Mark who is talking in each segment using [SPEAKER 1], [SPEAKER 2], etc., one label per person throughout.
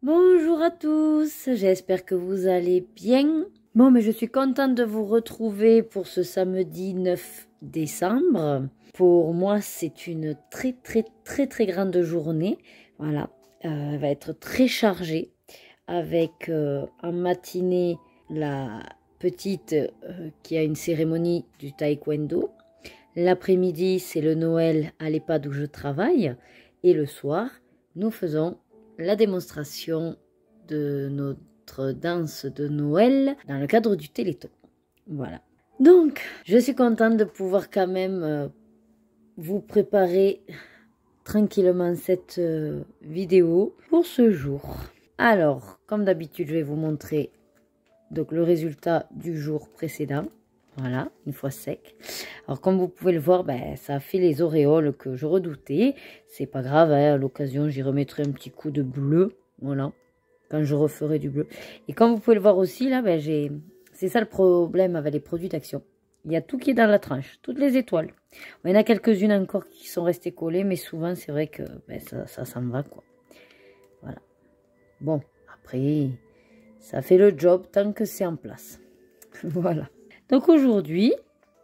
[SPEAKER 1] Bonjour à tous, j'espère que vous allez bien. Bon, mais je suis contente de vous retrouver pour ce samedi 9 décembre. Pour moi, c'est une très grande journée. Voilà, elle va être très chargée avec en matinée la petite qui a une cérémonie du taekwondo. L'après-midi, c'est le Noël à l'EHPAD où je travaille. Et le soir, nous faisons la démonstration de notre danse de Noël dans le cadre du Téléthon. Voilà. Donc, je suis contente de pouvoir quand même vous préparer tranquillement cette vidéo pour ce jour. Alors, comme d'habitude, je vais vous montrer donc le résultat du jour précédent. Voilà, une fois sec. Alors, comme vous pouvez le voir, ça a fait les auréoles que je redoutais. C'est pas grave, hein, à l'occasion, j'y remettrai un petit coup de bleu. Voilà, quand je referai du bleu. Et comme vous pouvez le voir aussi, là, c'est ça le problème avec les produits d'Action. Il y a tout qui est dans la tranche, toutes les étoiles. Il y en a quelques-unes encore qui sont restées collées, mais souvent, c'est vrai que ça s'en va, quoi. Voilà. Bon, après, ça fait le job tant que c'est en place. Voilà. Donc aujourd'hui,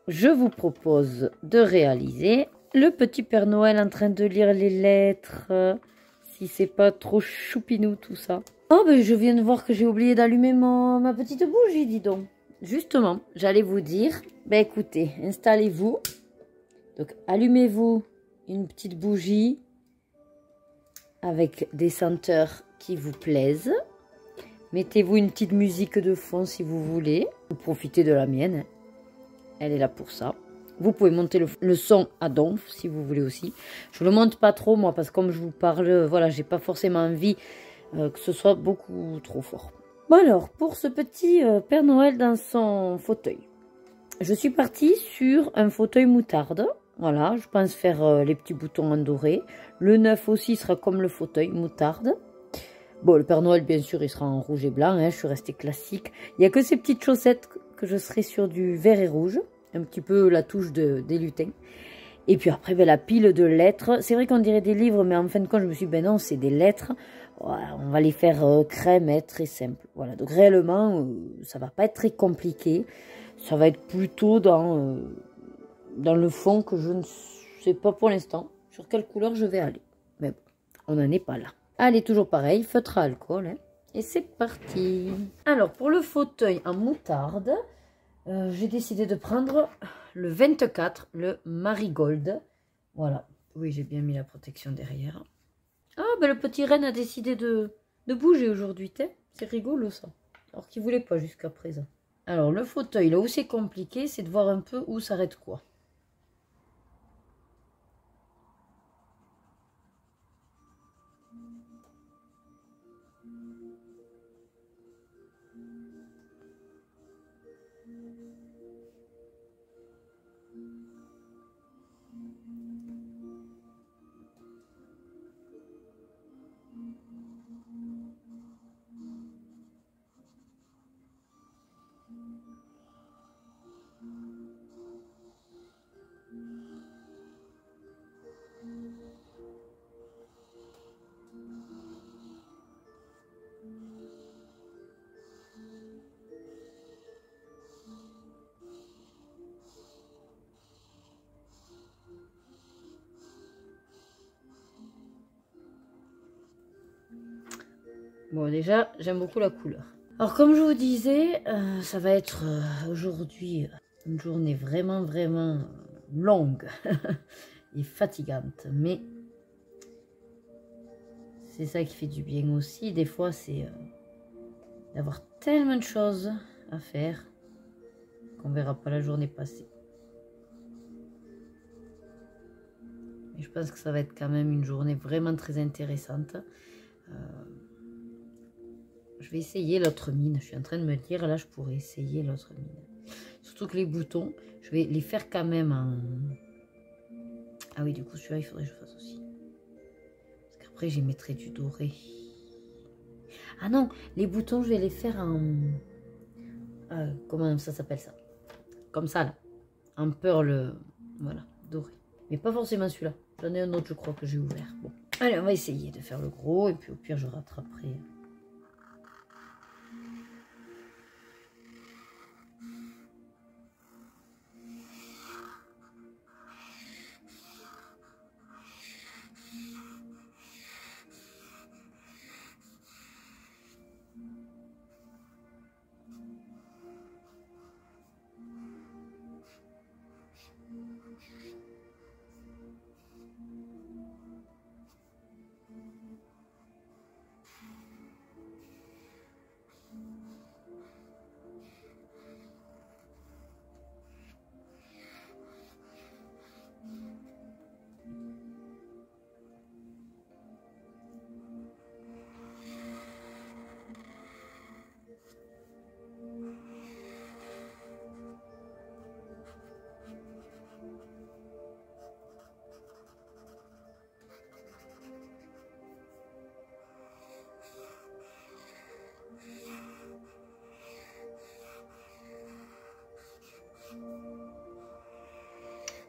[SPEAKER 1] je vous propose de réaliser le petit Père Noël en train de lire les lettres. Si c'est pas trop choupinou tout ça. Oh ben je viens de voir que j'ai oublié d'allumer ma petite bougie, dis donc. Justement, j'allais vous dire, écoutez, installez-vous. Donc allumez-vous une petite bougie avec des senteurs qui vous plaisent. Mettez-vous une petite musique de fond si vous voulez. Vous profitez de la mienne. Elle est là pour ça. Vous pouvez monter le son à donf si vous voulez aussi. Je ne le monte pas trop moi parce que comme je vous parle, voilà, j'ai pas forcément envie que ce soit beaucoup trop fort. Bon alors, pour ce petit Père Noël dans son fauteuil. Je suis partie sur un fauteuil moutarde. Voilà, je pense faire les petits boutons en doré. Le neuf aussi sera comme le fauteuil moutarde. Bon, le Père Noël, bien sûr, il sera en rouge et blanc. Hein, je suis restée classique. Il n'y a que ces petites chaussettes que je serai sur du vert et rouge. Un petit peu la touche des lutins. Et puis après, la pile de lettres. C'est vrai qu'on dirait des livres, mais en fin de compte, je me suis dit, non, c'est des lettres. Voilà, on va les faire crème, très simple. Voilà, donc réellement, ça va pas être très compliqué. Ça va être plutôt dans le fond que je ne sais pas pour l'instant sur quelle couleur je vais aller. Mais bon, on n'en est pas là. Allez, toujours pareil, feutre à alcool. Hein, et c'est parti. Alors, pour le fauteuil en moutarde, j'ai décidé de prendre le 24, le Marigold. Voilà. Oui, j'ai bien mis la protection derrière. Ah, le petit renne a décidé de bouger aujourd'hui. C'est rigolo, ça. Alors qu'il ne voulait pas jusqu'à présent. Alors, le fauteuil, là où c'est compliqué, c'est de voir un peu où s'arrête quoi. Bon, déjà, j'aime beaucoup la couleur. Alors, comme je vous disais, ça va être aujourd'hui une journée vraiment longue et fatigante. Mais c'est ça qui fait du bien aussi. Des fois, c'est d'avoir tellement de choses à faire qu'on verra pas la journée passer. Et je pense que ça va être quand même une journée vraiment très intéressante. Je vais essayer l'autre mine. Je suis en train de me dire, là, je pourrais essayer l'autre mine. Surtout que les boutons, je vais les faire quand même en... Ah oui, du coup, celui-là, il faudrait que je fasse aussi. Parce qu'après, j'y mettrai du doré. Ah non, les boutons, je vais les faire en... comment ça s'appelle ça? Comme ça, là. En pearl, voilà, doré. Mais pas forcément celui-là. J'en ai un autre, je crois, que j'ai ouvert. Bon, allez, on va essayer de faire le gros. Et puis, au pire, je rattraperai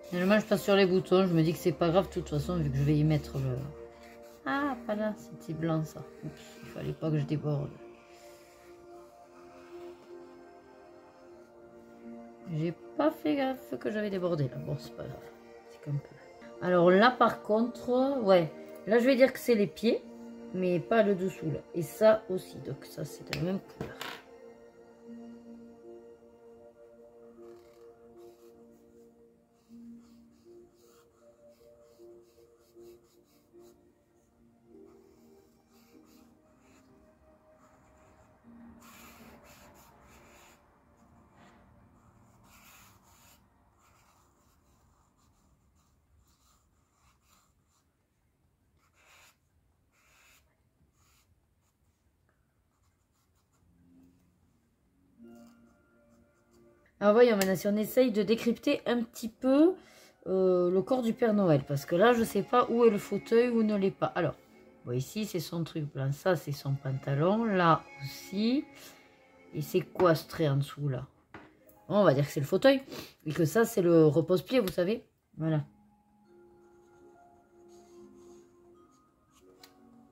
[SPEAKER 1] Finalement, je passe sur les boutons. Je me dis que c'est pas grave de toute façon, vu que je vais y mettre le... Ah, pas là, c'était blanc ça. Oups, il fallait pas que je déborde. J'ai pas fait gaffe que j'avais débordé là. Bon, c'est pas grave. C'est comme peu. Alors là, par contre, ouais. Là, je vais dire que c'est les pieds, mais pas le dessous là. Et ça aussi. Donc ça, c'est de la même couleur. Alors voyons maintenant si on essaye de décrypter un petit peu le corps du Père Noël. Parce que là, je ne sais pas où est le fauteuil, où ne l'est pas. Alors, bon, ici, c'est son truc blanc. Ça, c'est son pantalon. Là aussi. Et c'est quoi ce trait en dessous, là? On va dire que c'est le fauteuil. Et que ça, c'est le repose-pied, vous savez. Voilà.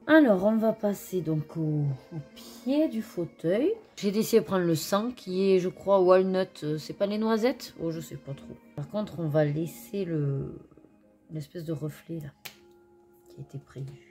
[SPEAKER 1] Alors, on va passer donc au pied du fauteuil. J'ai décidé de prendre le 100 qui est, je crois, walnut. C'est pas les noisettes? Oh, je sais pas trop. Par contre, on va laisser l'espèce de reflet là qui était prévu.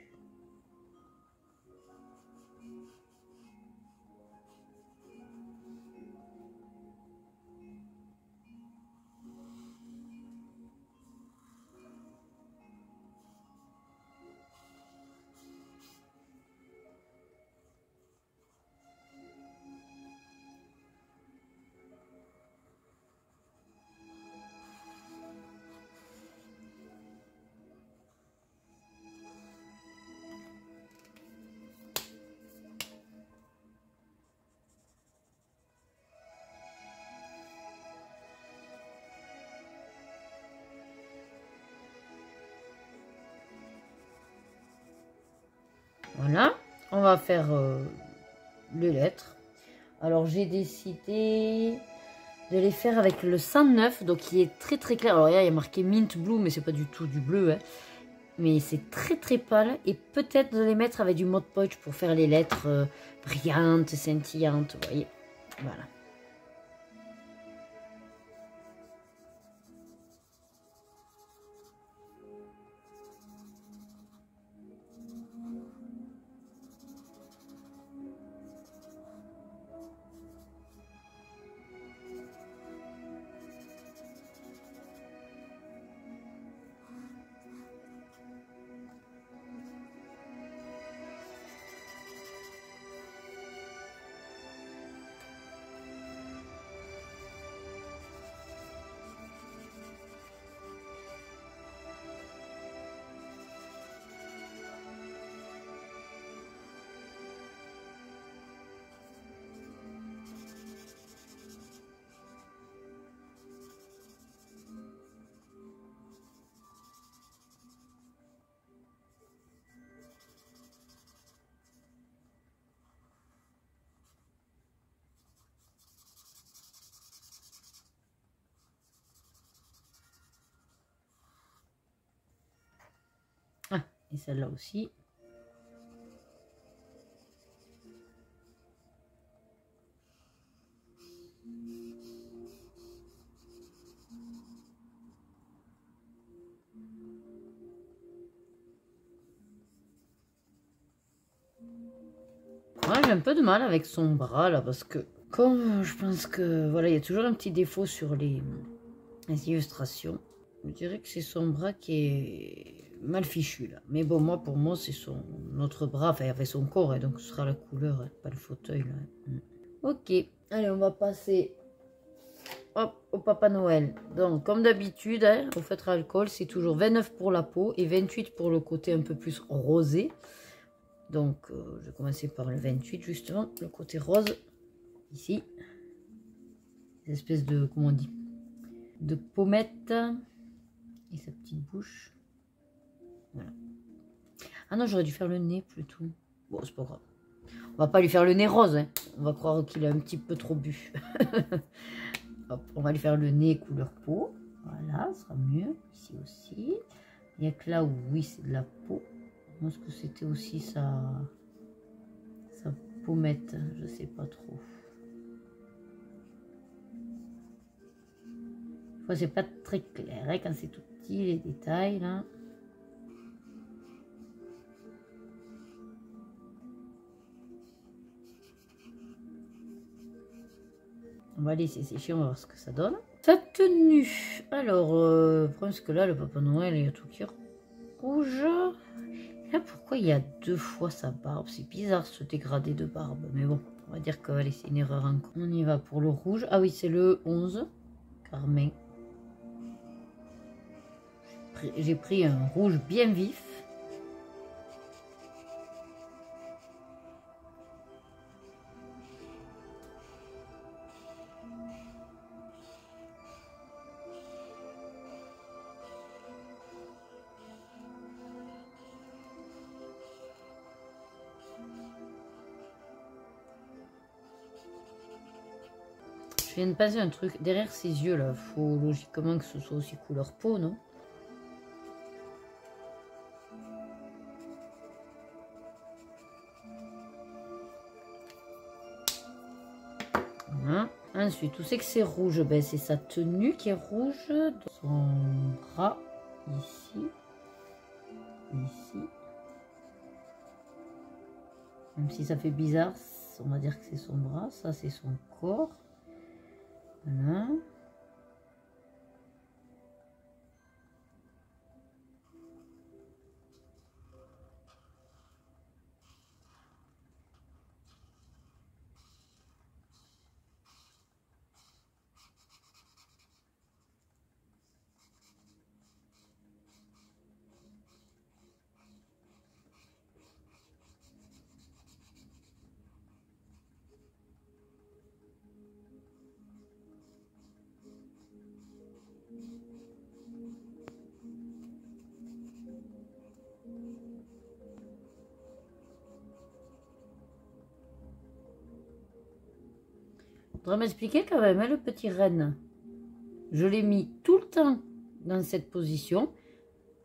[SPEAKER 1] Voilà, on va faire les lettres. Alors j'ai décidé de les faire avec le 109, donc qui est très très clair. Alors là, il y a marqué mint blue, mais c'est pas du tout du bleu, hein. Mais c'est très très pâle. Et peut-être de les mettre avec du Mod Podge pour faire les lettres brillantes, scintillantes, vous voyez. Voilà. Ah, et celle-là aussi. Ouais, j'ai un peu de mal avec son bras là parce que comme je pense que voilà, il y a toujours un petit défaut sur les illustrations. Je dirais que c'est son bras qui est mal fichu là. Mais bon, moi pour moi c'est notre bras, enfin avec son corps, et donc ce sera la couleur, hein, pas le fauteuil là. Ok, allez on va passer hop, au Papa Noël. Donc comme d'habitude, hein, au feutre à alcool, c'est toujours 29 pour la peau et 28 pour le côté un peu plus rosé. Donc, je vais commencer par le 28, justement, le côté rose, ici. Une espèce de, comment on dit, de pommette. Et sa petite bouche. Voilà. Ah non, j'aurais dû faire le nez plutôt. Bon, c'est pas grave. On va pas lui faire le nez rose, hein. On va croire qu'il a un petit peu trop bu. Hop, on va lui faire le nez couleur peau. Voilà, ça sera mieux. Ici aussi. Il n'y a que là où, oui, c'est de la peau. Est-ce que c'était aussi sa pommette? Je sais pas trop. Enfin, c'est pas très clair hein, quand c'est tout petit, les détails là. On va laisser sécher, on va voir ce que ça donne. Sa tenue. Alors, parce que là, le Papa Noël, il y a tout qui est rouge. Là, pourquoi il y a 2 fois sa barbe? C'est bizarre ce dégradé de barbe. Mais bon, on va dire que allez, c'est une erreur encore. On y va pour le rouge. Ah oui, c'est le 11. Carmin. J'ai pris un rouge bien vif. Je viens de passer un truc derrière ses yeux là. Faut logiquement que ce soit aussi couleur peau, non? Voilà. Ensuite, où c'est que c'est rouge? Ben, c'est sa tenue qui est rouge. Son bras, ici. Ici. Même si ça fait bizarre, on va dire que c'est son bras. Ça, c'est son corps. Voilà. Faudrait m'expliquer quand même, hein, le petit renne. Je l'ai mis tout le temps dans cette position.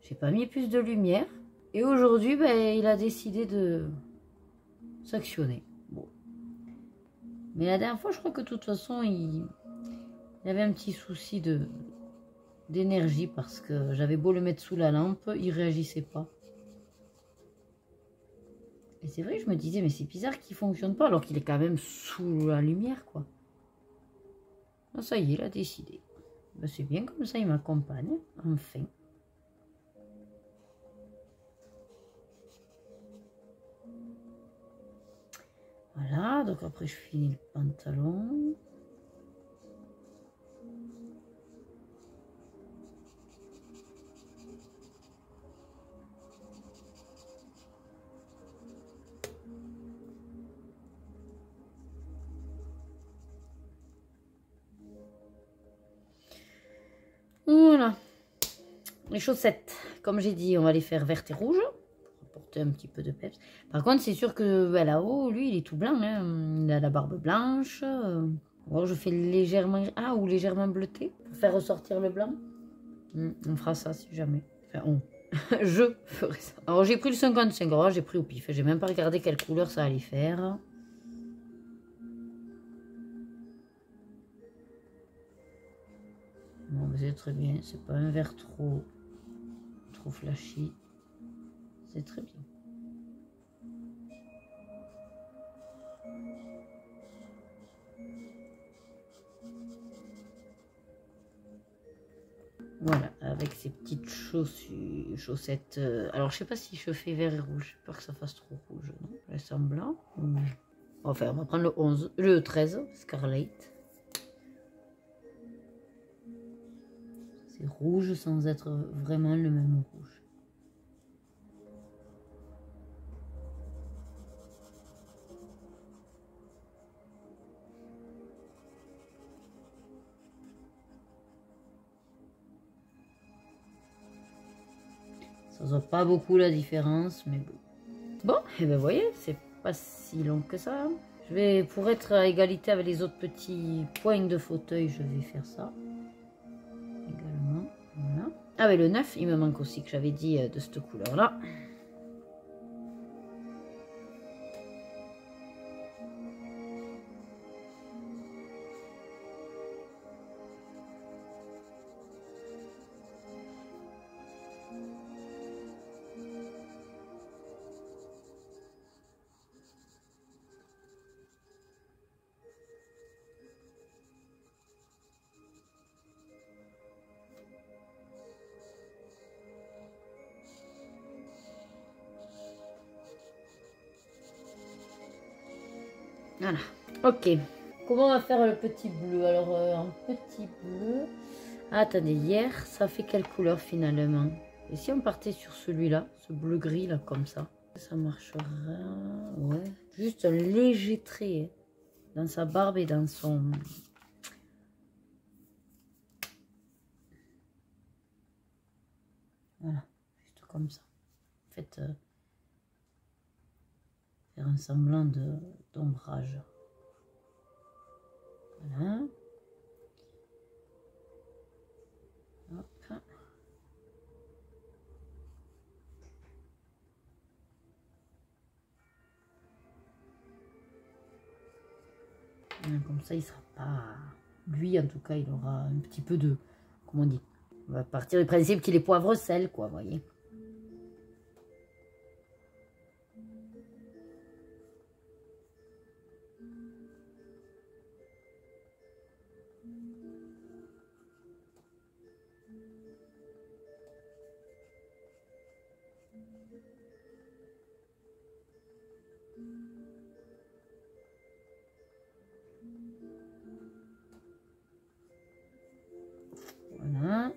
[SPEAKER 1] J'ai pas mis plus de lumière. Et aujourd'hui, ben, il a décidé de s'actionner. Bon. Mais la dernière fois, je crois que de toute façon, il avait un petit souci d'énergie parce que j'avais beau le mettre sous la lampe, il réagissait pas. Et c'est vrai, je me disais, mais c'est bizarre qu'il fonctionne pas alors qu'il est quand même sous la lumière, quoi. Ah, ça y est, il a décidé. Ben, c'est bien comme ça, il m'accompagne, enfin. Voilà, donc après je finis le pantalon. Voilà. Les chaussettes, comme j'ai dit, on va les faire vertes et rouges. Pour apporter un petit peu de peps. Par contre, c'est sûr que ben, là-haut, lui, il est tout blanc. Hein. Il a la barbe blanche. Alors, je fais légèrement... Ah, ou légèrement bleuté. Pour faire ressortir le blanc. On fera ça si jamais. Enfin, on. Je ferai ça. Alors, j'ai pris le 55. Alors, j'ai pris au pif. J'ai même pas regardé quelle couleur ça allait faire. Bon, c'est très bien. C'est pas un vert trop flashy. C'est très bien. Voilà, avec ces petites chaussettes. Alors, je sais pas si je fais vert et rouge. J'ai peur que ça fasse trop rouge. Non, je laisse en blanc. Enfin, on va prendre le 11, le 13, Scarlet. C'est rouge sans être vraiment le même rouge. Ça se voit pas beaucoup la différence, mais bon. Bon, et ben voyez, c'est pas si long que ça. Je vais, pour être à égalité avec les autres petits poignes de fauteuil, je vais faire ça également. Ah oui, le 9, il me manque aussi, que j'avais dit de cette couleur-là. Voilà, ok. Comment on va faire le petit bleu? Alors, un petit bleu... Ah, attendez, hier, ça fait quelle couleur finalement? Et si on partait sur celui-là, ce bleu-gris là, comme ça? Ça marchera... Ouais, juste un léger trait hein, dans sa barbe et dans son... Voilà, juste comme ça. En fait, faire un semblant d'ombrage. Voilà. Hop. Comme ça, il sera pas... Lui, en tout cas, il aura un petit peu de... Comment on dit? On va partir du principe qu'il est poivre-sel, quoi, vous voyez. Voilà.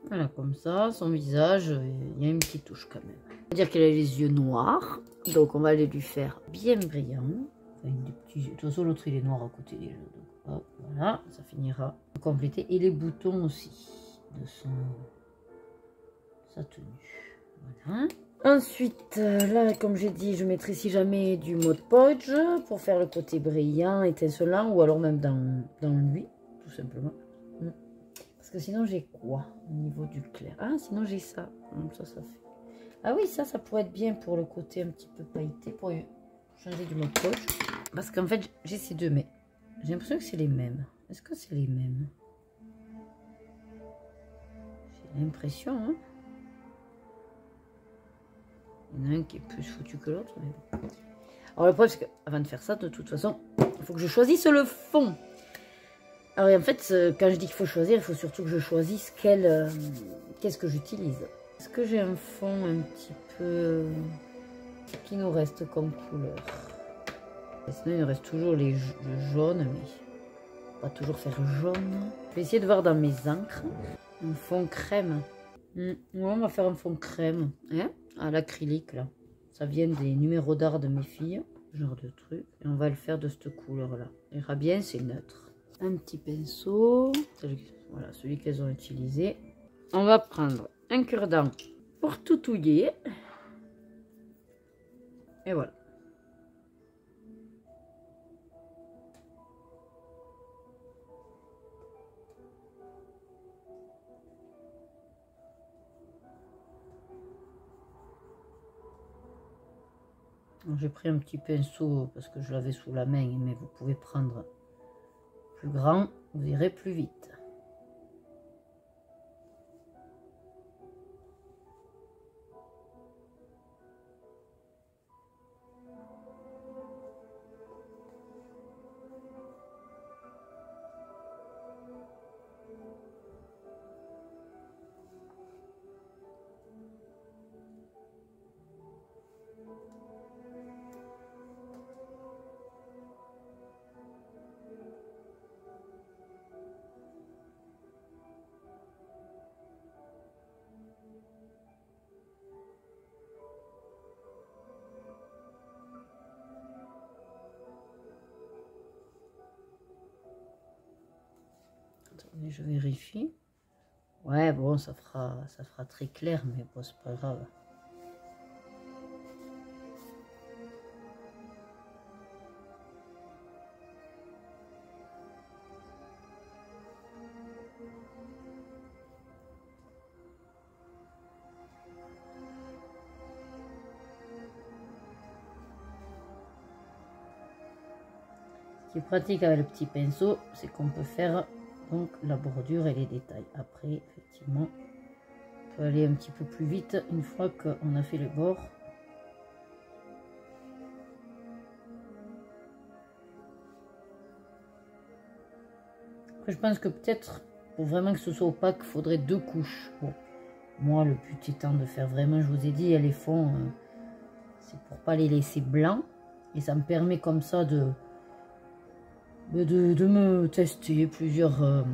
[SPEAKER 1] Voilà, comme ça, son visage, il y a une petite touche quand même. On va dire qu'elle a les yeux noirs, donc on va aller lui faire bien brillant. Enfin, des petits yeux. De toute façon, l'autre il est noir à côté déjà. Donc hop, voilà, ça finira de compléter. Et les boutons aussi de sa tenue. Voilà. Ensuite, là, comme j'ai dit, je mettrai si jamais du Mod Podge pour faire le côté brillant, étincelant, ou alors même dans lui, tout simplement. Parce que sinon, j'ai quoi au niveau du clair? Ah, sinon, j'ai ça. Ça fait... Ah oui, ça pourrait être bien pour le côté un petit peu pailleté, pour changer du Mod Podge. Parce qu'en fait, j'ai ces deux, mais j'ai l'impression que c'est les mêmes. Est-ce que c'est les mêmes? J'ai l'impression, hein. Il y en a un qui est plus foutu que l'autre. Mais bon. Alors le problème, c'est qu'avant de faire ça, de toute façon, il faut que je choisisse le fond. Alors en fait, quand je dis qu'il faut choisir, il faut surtout que je choisisse qu'est-ce que j'utilise. Est-ce que j'ai un fond un petit peu qui nous reste comme couleur? Et sinon, il nous reste toujours le jaune, mais on va toujours faire jaune. Je vais essayer de voir dans mes encres. Un fond crème. Ouais, on va faire un fond crème. Hein, à l'acrylique, là. Ça vient des numéros d'art de mes filles. Ce genre de truc. Et on va le faire de cette couleur-là. Il ira bien, c'est neutre. Un petit pinceau, voilà, celui qu'elles ont utilisé. On va prendre un cure-dent pour tout touiller. Et voilà. J'ai pris un petit pinceau parce que je l'avais sous la main, mais vous pouvez prendre Plus grand, vous irez plus vite. Attendez, je vérifie. Ouais, bon, ça fera très clair, mais bon, c'est pas grave. Ce qui est pratique avec le petit pinceau, c'est qu'on peut faire donc la bordure et les détails. Après, effectivement, on peut aller un petit peu plus vite une fois qu'on a fait les bords. Après, je pense que peut-être, pour vraiment que ce soit opaque, il faudrait 2 couches. Bon, moi, le but étant de faire vraiment, je vous ai dit, les fonds, c'est pour pas les laisser blancs. Et ça me permet comme ça de me tester plusieurs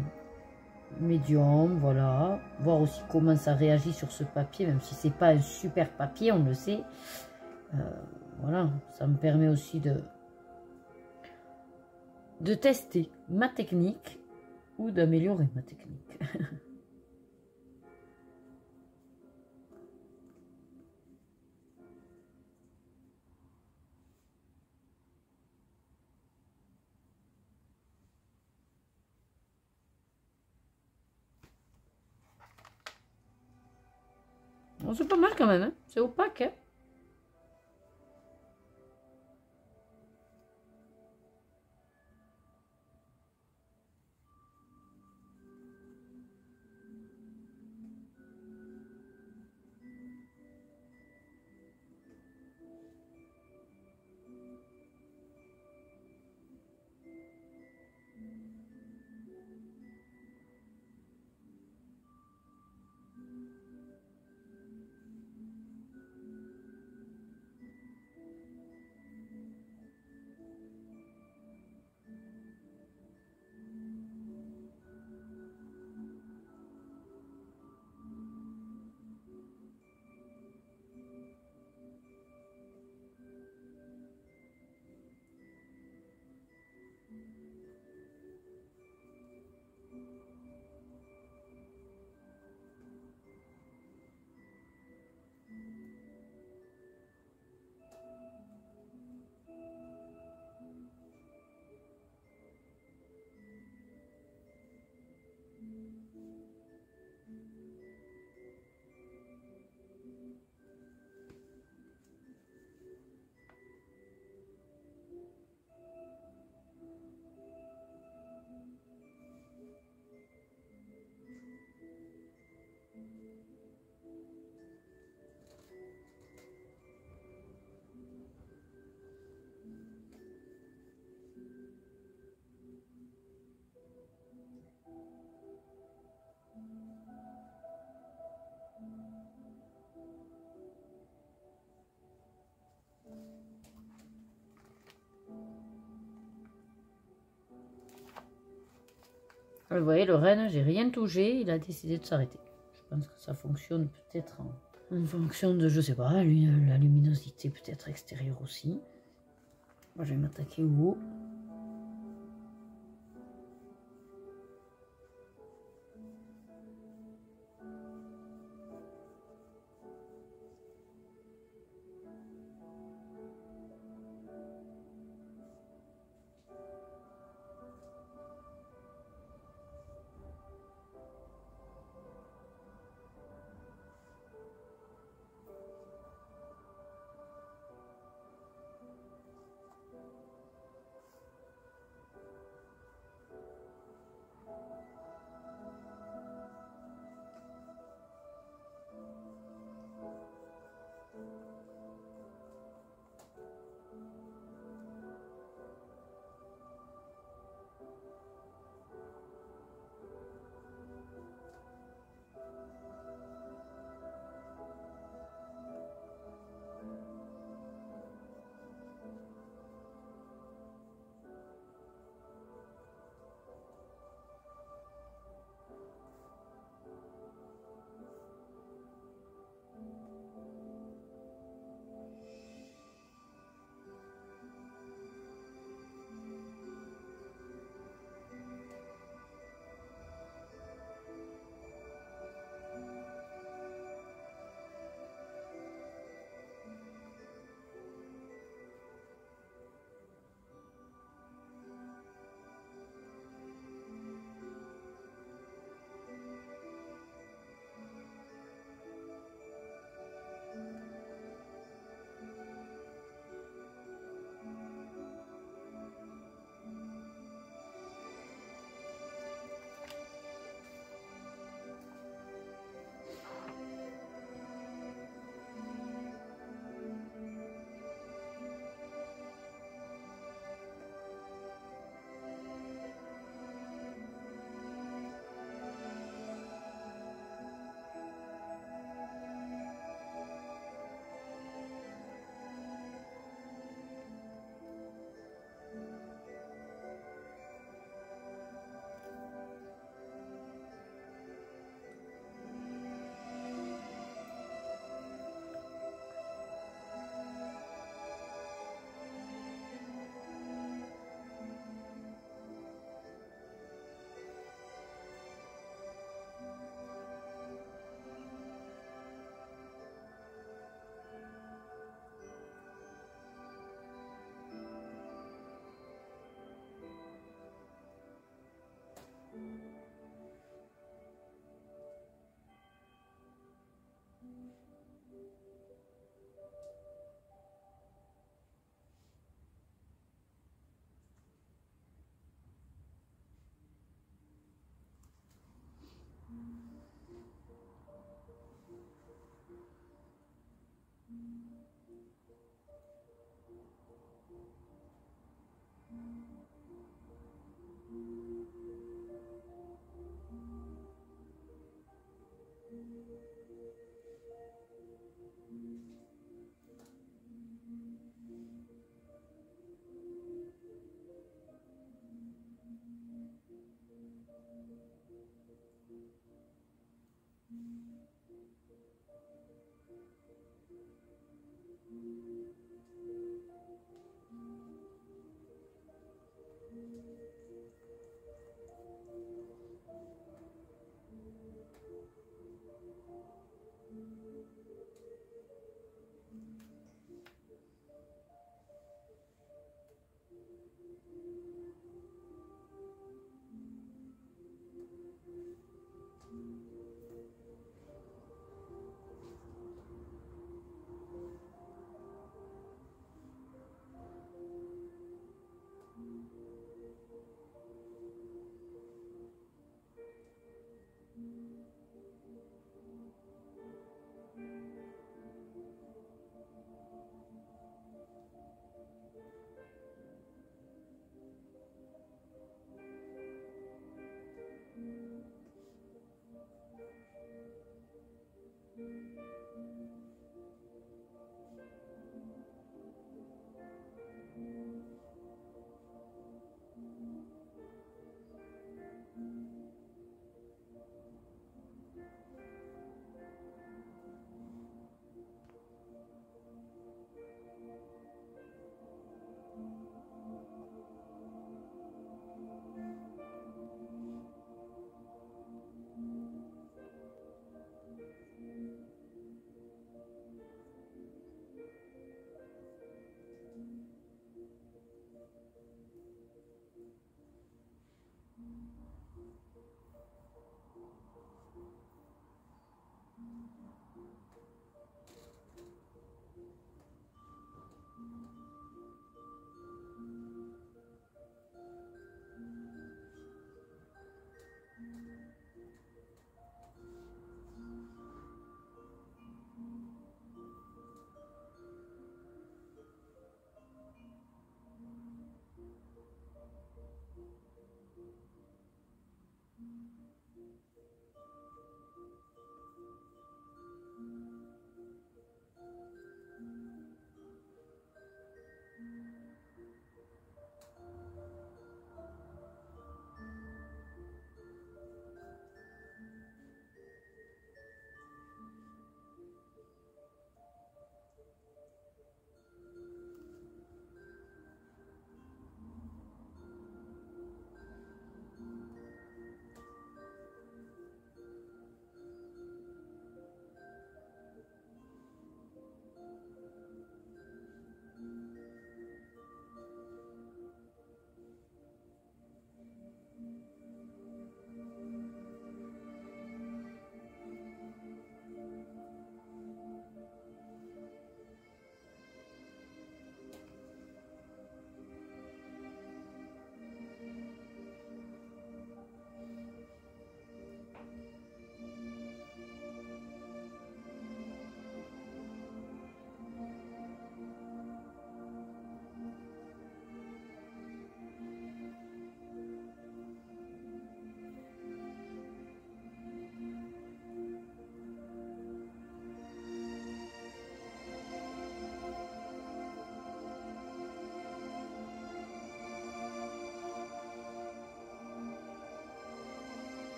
[SPEAKER 1] médiums, voilà. Voir aussi comment ça réagit sur ce papier, même si c'est pas un super papier, on le sait. Voilà, ça me permet aussi de tester ma technique ou d'améliorer ma technique. Bon, c'est pas mal quand même, hein, c'est opaque. Hein. Vous voyez, le renne, j'ai rien touché, il a décidé de s'arrêter. Je pense que ça fonctionne peut-être en fonction de, je sais pas, la luminosité peut-être extérieure aussi. Moi, je vais m'attaquer au haut.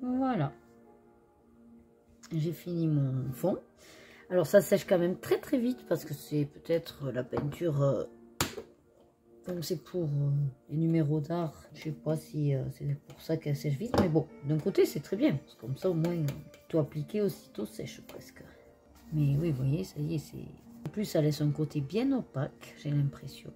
[SPEAKER 1] Voilà, j'ai fini mon fond. Alors ça sèche quand même très très vite parce que c'est peut-être la peinture, comme c'est pour les numéros d'art, je sais pas si c'est pour ça qu'elle sèche vite, mais bon, d'un côté c'est très bien, parce que comme ça au moins tout appliqué aussitôt sèche presque. Mais oui, vous voyez, ça y est, c'est... En plus ça laisse un côté bien opaque, j'ai l'impression.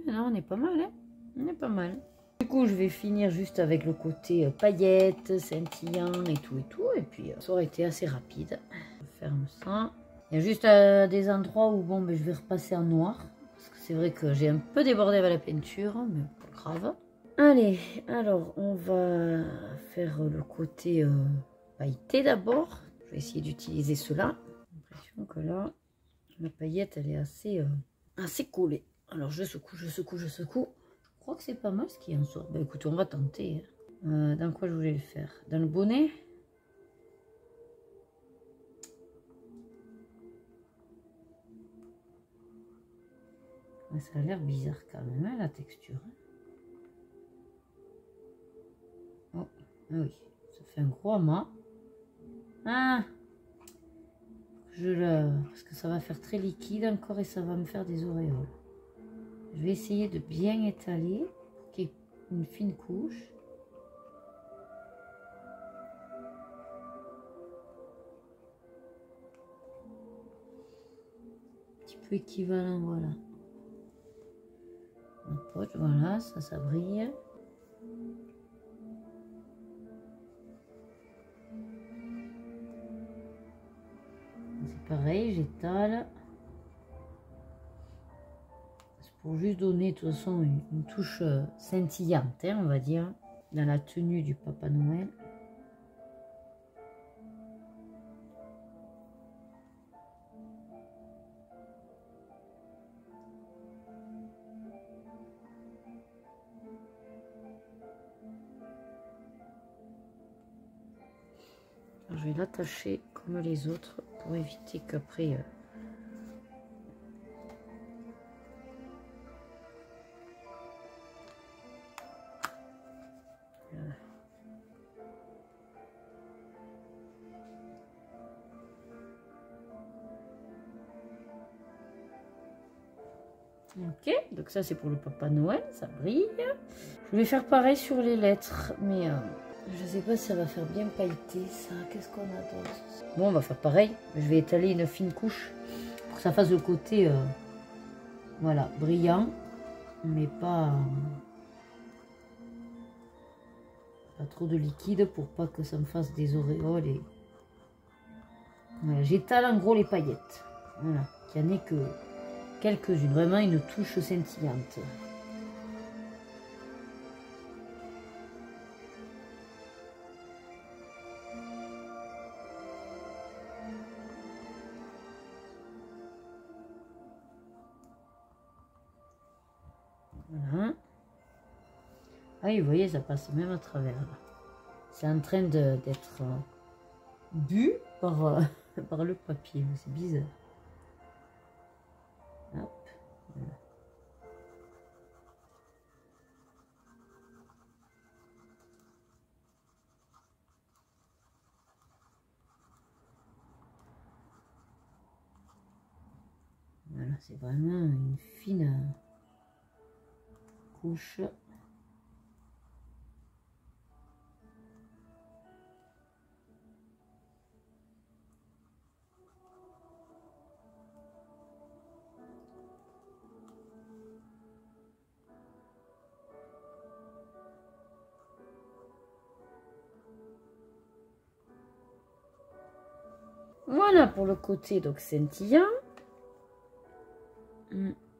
[SPEAKER 1] Là on est pas mal, hein, on est pas mal. Du coup, je vais finir juste avec le côté paillettes, scintillant et tout, et puis ça aurait été assez rapide. Je ferme ça. Il y a juste des endroits où bon, ben, je vais repasser en noir, parce que c'est vrai que j'ai un peu débordé avec la peinture, mais pas grave. Allez, alors on va faire le côté pailleté d'abord. Je vais essayer d'utiliser cela. J'ai l'impression que là, la paillette, elle est assez collée. Alors je secoue, je secoue, je secoue. Je crois que c'est pas mal ce qui en sort. Bah écoutez, on va tenter. Dans quoi je voulais le faire? Dans le bonnet? Ça a l'air bizarre quand même, hein, la texture. Oh, ah oui, ça fait un gros amas. Ah, parce que ça va faire très liquide encore et ça va me faire des auréoles. Je vais essayer de bien étaler pour qu'il y ait une fine couche. Un petit peu équivalent, voilà. Un pote, voilà, ça brille. C'est pareil, j'étale. C'est pour juste donner de toute façon une touche scintillante, hein, on va dire, dans la tenue du Papa Noël. Je vais l'attacher comme les autres pour éviter qu'après ok, donc ça c'est pour le Papa Noël, ça brille. Je vais faire pareil sur les lettres, mais je sais pas si ça va faire bien pailleté ça. Qu'est-ce qu'on a d'autre? Bon, on va faire pareil. Je vais étaler une fine couche pour que ça fasse le côté, voilà, brillant, mais pas trop de liquide pour pas que ça me fasse des auréoles. Et voilà, j'étale en gros les paillettes. Voilà, qu'il n'y en ait que quelques-unes, vraiment une touche scintillante. Ah oui, vous voyez, ça passe même à travers. C'est en train d'être bu par, par le papier. C'est bizarre. Hop. Voilà. Voilà, c'est vraiment une fine couche. Voilà pour le côté donc scintillant.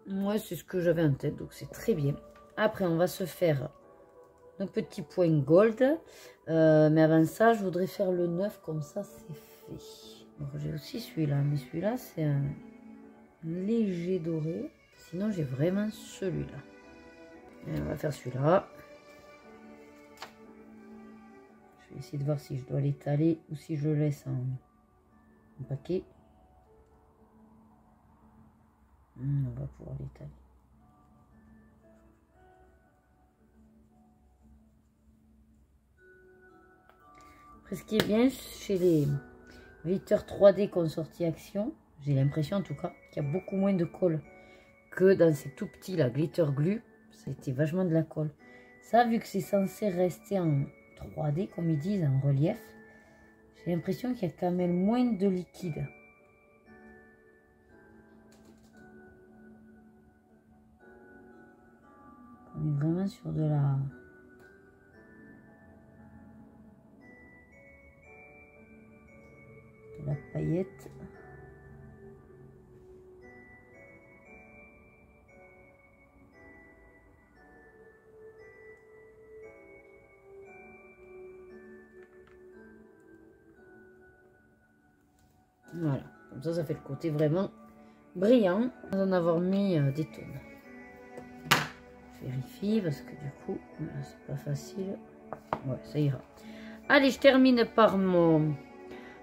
[SPEAKER 1] Moi, c'est ce que j'avais en tête, donc c'est très bien. Après, on va se faire un petit point gold. Mais avant ça, je voudrais faire le 9, comme ça, c'est fait. J'ai aussi celui-là, mais celui-là, c'est un léger doré. Sinon, j'ai vraiment celui-là. On va faire celui-là. Je vais essayer de voir si je dois l'étaler ou si je le laisse en paquet. On va pouvoir l'étaler. Après, ce qui est bien chez les glitter 3D qu'on sorti Action, j'ai l'impression en tout cas qu'il y a beaucoup moins de colle que dans ces tout petits là, glitter glue. Ça a été vachement de la colle. Ça, vu que c'est censé rester en 3D, comme ils disent, en relief, j'ai l'impression qu'il y a quand même moins de liquide. On est vraiment sur de la paillette. Voilà, comme ça fait le côté vraiment brillant, sans en avoir mis des tonnes. Je vérifie parce que du coup, c'est pas facile. Ouais, ça ira. Allez, je termine par mon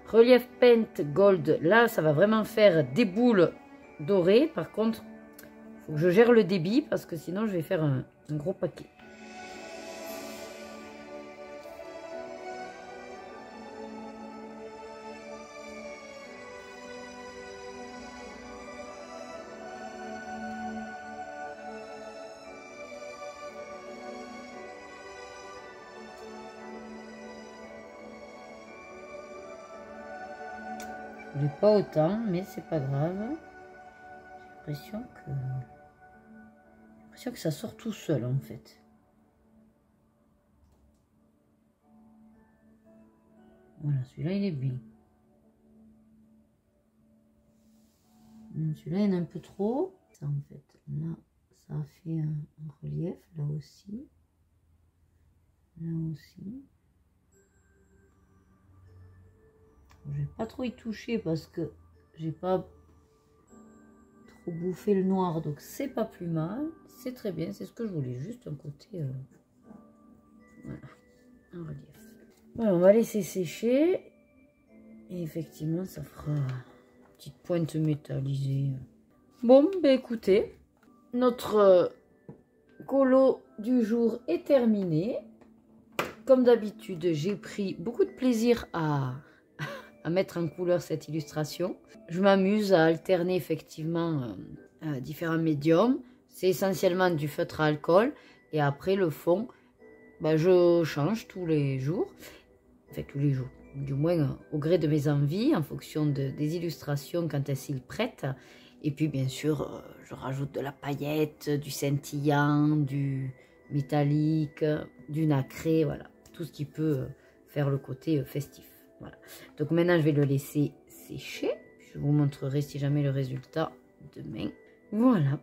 [SPEAKER 1] relief paint gold. Là, ça va vraiment faire des boules dorées. Par contre, il faut que je gère le débit parce que sinon, je vais faire un gros paquet. Je voulais pas autant, mais c'est pas grave. J'ai l'impression que ça sort tout seul en fait. Voilà, celui-là il est bien. Celui-là il y en a un peu trop. Ça en fait, là ça a fait un relief, là aussi. Là aussi. Je vais pas trop y toucher parce que j'ai pas trop bouffé le noir, donc c'est pas plus mal, c'est très bien, c'est ce que je voulais, juste un côté voilà, un relief. Voilà, on va laisser sécher et effectivement ça fera une petite pointe métallisée. Bon, ben écoutez, notre colo du jour est terminé. Comme d'habitude, j'ai pris beaucoup de plaisir à mettre en couleur cette illustration. Je m'amuse à alterner effectivement différents médiums. C'est essentiellement du feutre à alcool. Et après le fond, ben, je change tous les jours. Enfin tous les jours, du moins au gré de mes envies, en fonction des illustrations quand elles s'y prêtent. Et puis bien sûr, je rajoute de la paillette, du scintillant, du métallique, du nacré, voilà. Tout ce qui peut faire le côté festif. Voilà. Donc maintenant, je vais le laisser sécher. Je vous montrerai si jamais le résultat demain. Voilà.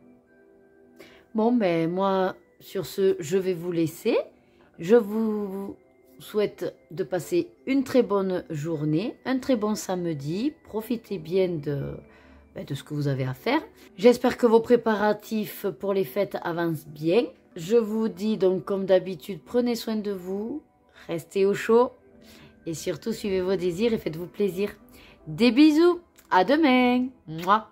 [SPEAKER 1] Bon, ben moi, sur ce, je vais vous laisser. Je vous souhaite de passer une très bonne journée, un très bon samedi. Profitez bien de ce que vous avez à faire. J'espère que vos préparatifs pour les fêtes avancent bien. Je vous dis donc comme d'habitude, prenez soin de vous, restez au chaud et surtout suivez vos désirs et faites-vous plaisir. Des bisous, à demain. Mouah.